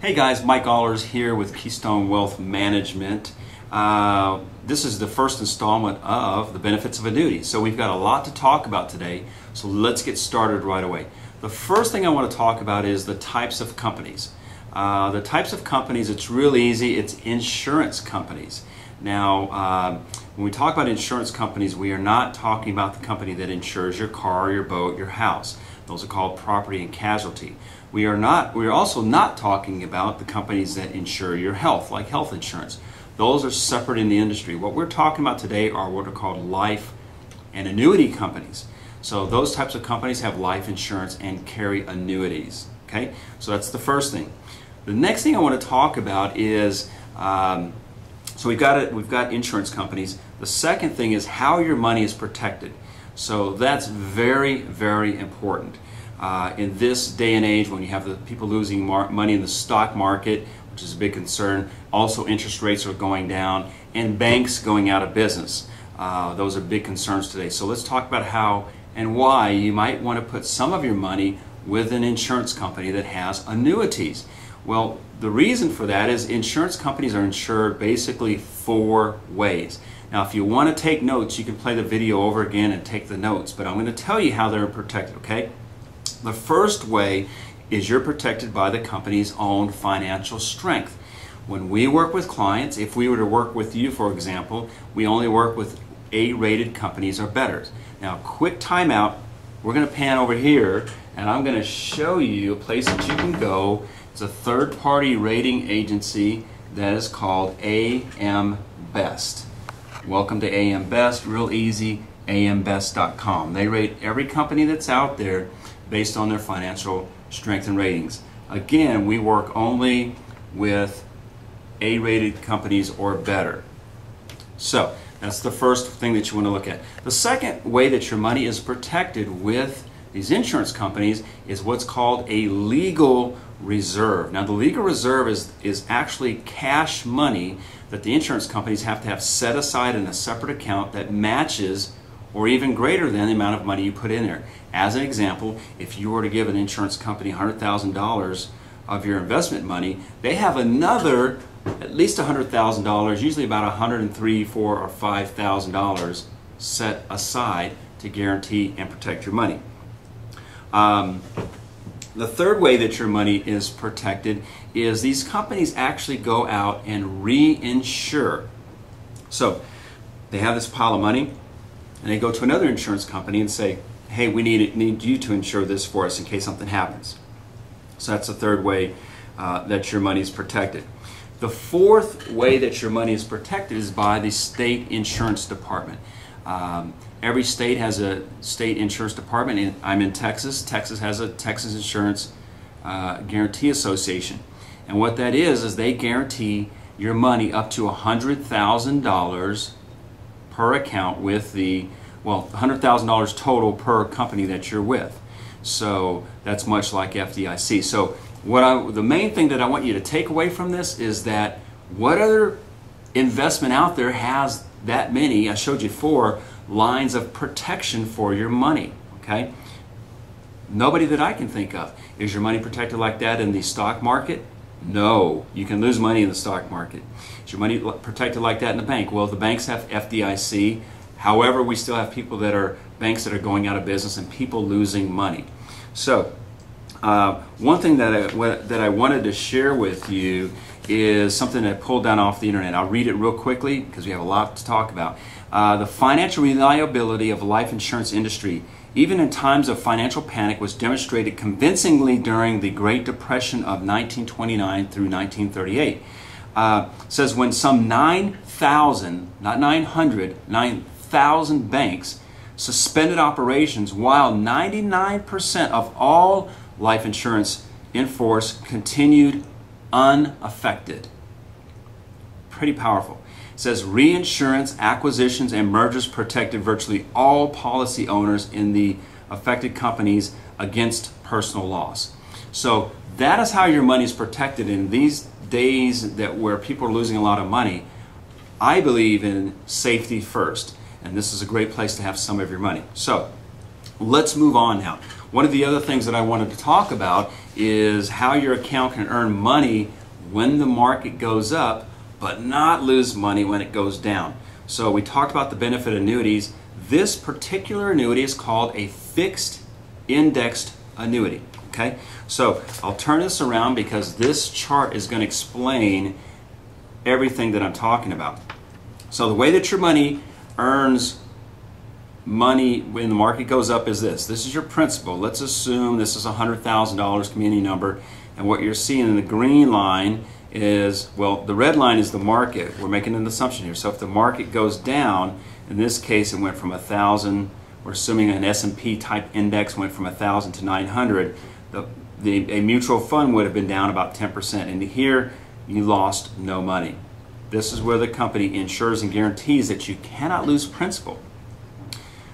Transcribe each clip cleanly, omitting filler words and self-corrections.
Hey guys, Mike Allers here with Keystone Wealth Management. This is the first installment of the benefits of annuities. So we've got a lot to talk about today, so let's get started right away. The first thing I want to talk about is the types of companies. The types of companies, it's real easy, it's insurance companies. Now, when we talk about insurance companies, we are not talking about the company that insures your car, your boat, your house. Those are called property and casualty. We are also not talking about the companies that insure your health, like health insurance. Those are separate in the industry. What we're talking about today are what are called life and annuity companies. So those types of companies have life insurance and carry annuities. Okay, so that's the first thing. The next thing I want to talk about is so we've got insurance companies. The second thing is how your money is protected. So that's very, very important. In this day and age when you have the people losing money in the stock market, which is a big concern, also interest rates are going down, and banks going out of business. Those are big concerns today. So let's talk about how and why you might want to put some of your money with an insurance company that has annuities. Well, the reason for that is insurance companies are insured basically 4 ways. Now, if you want to take notes, you can play the video over again and take the notes, but I'm going to tell you how they're protected, okay? The first way is you're protected by the company's own financial strength. When we work with clients, if we were to work with you, for example, we only work with A-rated companies or better. Now, quick timeout. We're going to pan over here, and I'm going to show you a place that you can go. It's a third-party rating agency that is called AM Best. Welcome to AM Best, real easy, ambest.com. They rate every company that's out there based on their financial strength and ratings. Again, we work only with A-rated companies or better. So that's the first thing that you want to look at. The second way that your money is protected with these insurance companies is what's called a legal reserve. Now, the legal reserve is actually cash money that the insurance companies have to have set aside in a separate account that matches or even greater than the amount of money you put in there. As an example, if you were to give an insurance company $100,000 of your investment money, they have another at least $100,000, usually about $103,000, $4,000, or $5,000 set aside to guarantee and protect your money. The third way that your money is protected is these companies actually go out and reinsure. So they have this pile of money, and they go to another insurance company and say, hey, we need you to insure this for us in case something happens. So that's the third way that your money is protected. The fourth way that your money is protected is by the state insurance department. Every state has a state insurance department, and I'm in Texas. Texas has a Texas Insurance Guarantee Association. And what that is they guarantee your money up to $100,000 per account with the, well, $100,000 total per company that you're with. So that's much like FDIC. So the main thing that I want you to take away from this is that what other investment out there has that many, I showed you 4 lines of protection for your money, okay? Nobody that I can think of. Is your money protected like that in the stock market? No. You can lose money in the stock market. Is your money protected like that in the bank? Well, the banks have FDIC. However, we still have banks that are going out of business and people losing money. So, one thing that I wanted to share with you is something that I pulled down off the internet. I'll read it real quickly because we have a lot to talk about. The financial reliability of the life insurance industry, even in times of financial panic, was demonstrated convincingly during the Great Depression of 1929 through 1938. Says when some 9,000, not 900, 9,000 banks suspended operations while 99% of all life insurance in force continued unaffected. Pretty powerful. It says reinsurance, acquisitions, and mergers protected virtually all policy owners in the affected companies against personal loss. So that is how your money is protected in these days where people are losing a lot of money. I believe in safety first, and this is a great place to have some of your money. So let's move on now. One of the other things that I wanted to talk about is how your account can earn money when the market goes up, but not lose money when it goes down. So we talked about the benefit annuities. This particular annuity is called a fixed indexed annuity. Okay, so I'll turn this around because this chart is going to explain everything that I'm talking about. So the way that your money earns money when the market goes up is this. This is your principal. Let's assume this is a $100,000 community number, and what you're seeing in the green line is, well, the red line is the market. We're making an assumption here. So if the market goes down, in this case it went from 1,000, we're assuming an S&P type index went from 1,000 to 900, a mutual fund would have been down about 10%, and here you lost no money. This is where the company ensures and guarantees that you cannot lose principal.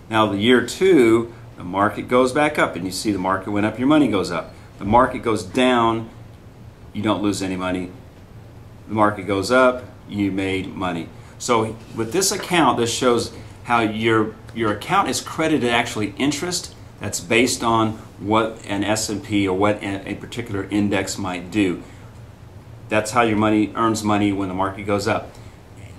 Now the year two, the market goes back up, and you see the market went up, your money goes up. The market goes down, you don't lose any money. The market goes up, you made money. So with this account, this shows how your account is credited actually interest that's based on what an S&P or what a particular index might do. That's how your money earns money when the market goes up.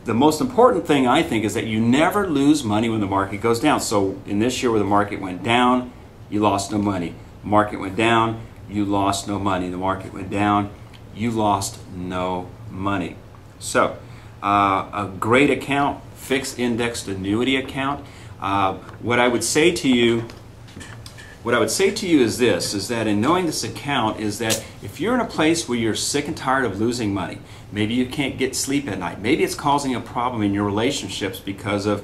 The most important thing, I think, is that you never lose money when the market goes down. So in this year where the market went down, you lost no money. The market went down, you lost no money. The market went down, you lost no money. So a great account, fixed indexed annuity account. What I would say to you is this, is that in knowing this account is that if you're in a place where you're sick and tired of losing money, maybe you can't get sleep at night, maybe it's causing a problem in your relationships because of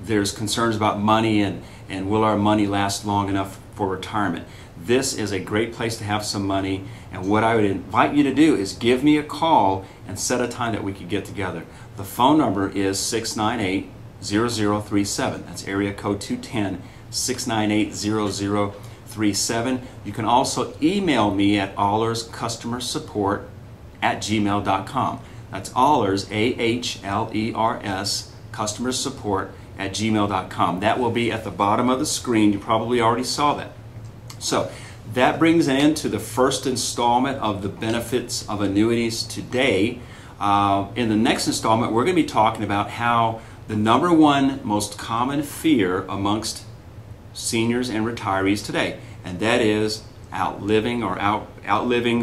there's concerns about money and will our money last long enough for retirement. This is a great place to have some money, and what I would invite you to do is give me a call and set a time that we could get together. The phone number is 698-0037. That's area code 210-698-0037. You can also email me at allerscustomersupport@gmail.com. That's Allers, A-H-L-E-R-S, customersupport@gmail.com. That will be at the bottom of the screen. You probably already saw that. So that brings an end to the first installment of the benefits of annuities today. In the next installment, we're going to be talking about how the number one most common fear amongst seniors and retirees today, and that is outliving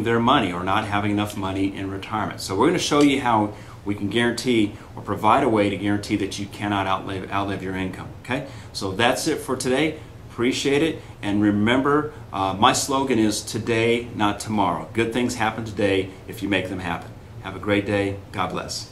their money or not having enough money in retirement. So we're going to show you how we can guarantee or provide a way to guarantee that you cannot outlive your income. Okay, so that's it for today. Appreciate it, and remember, my slogan is today, not tomorrow. Good things happen today if you make them happen. Have a great day. God bless.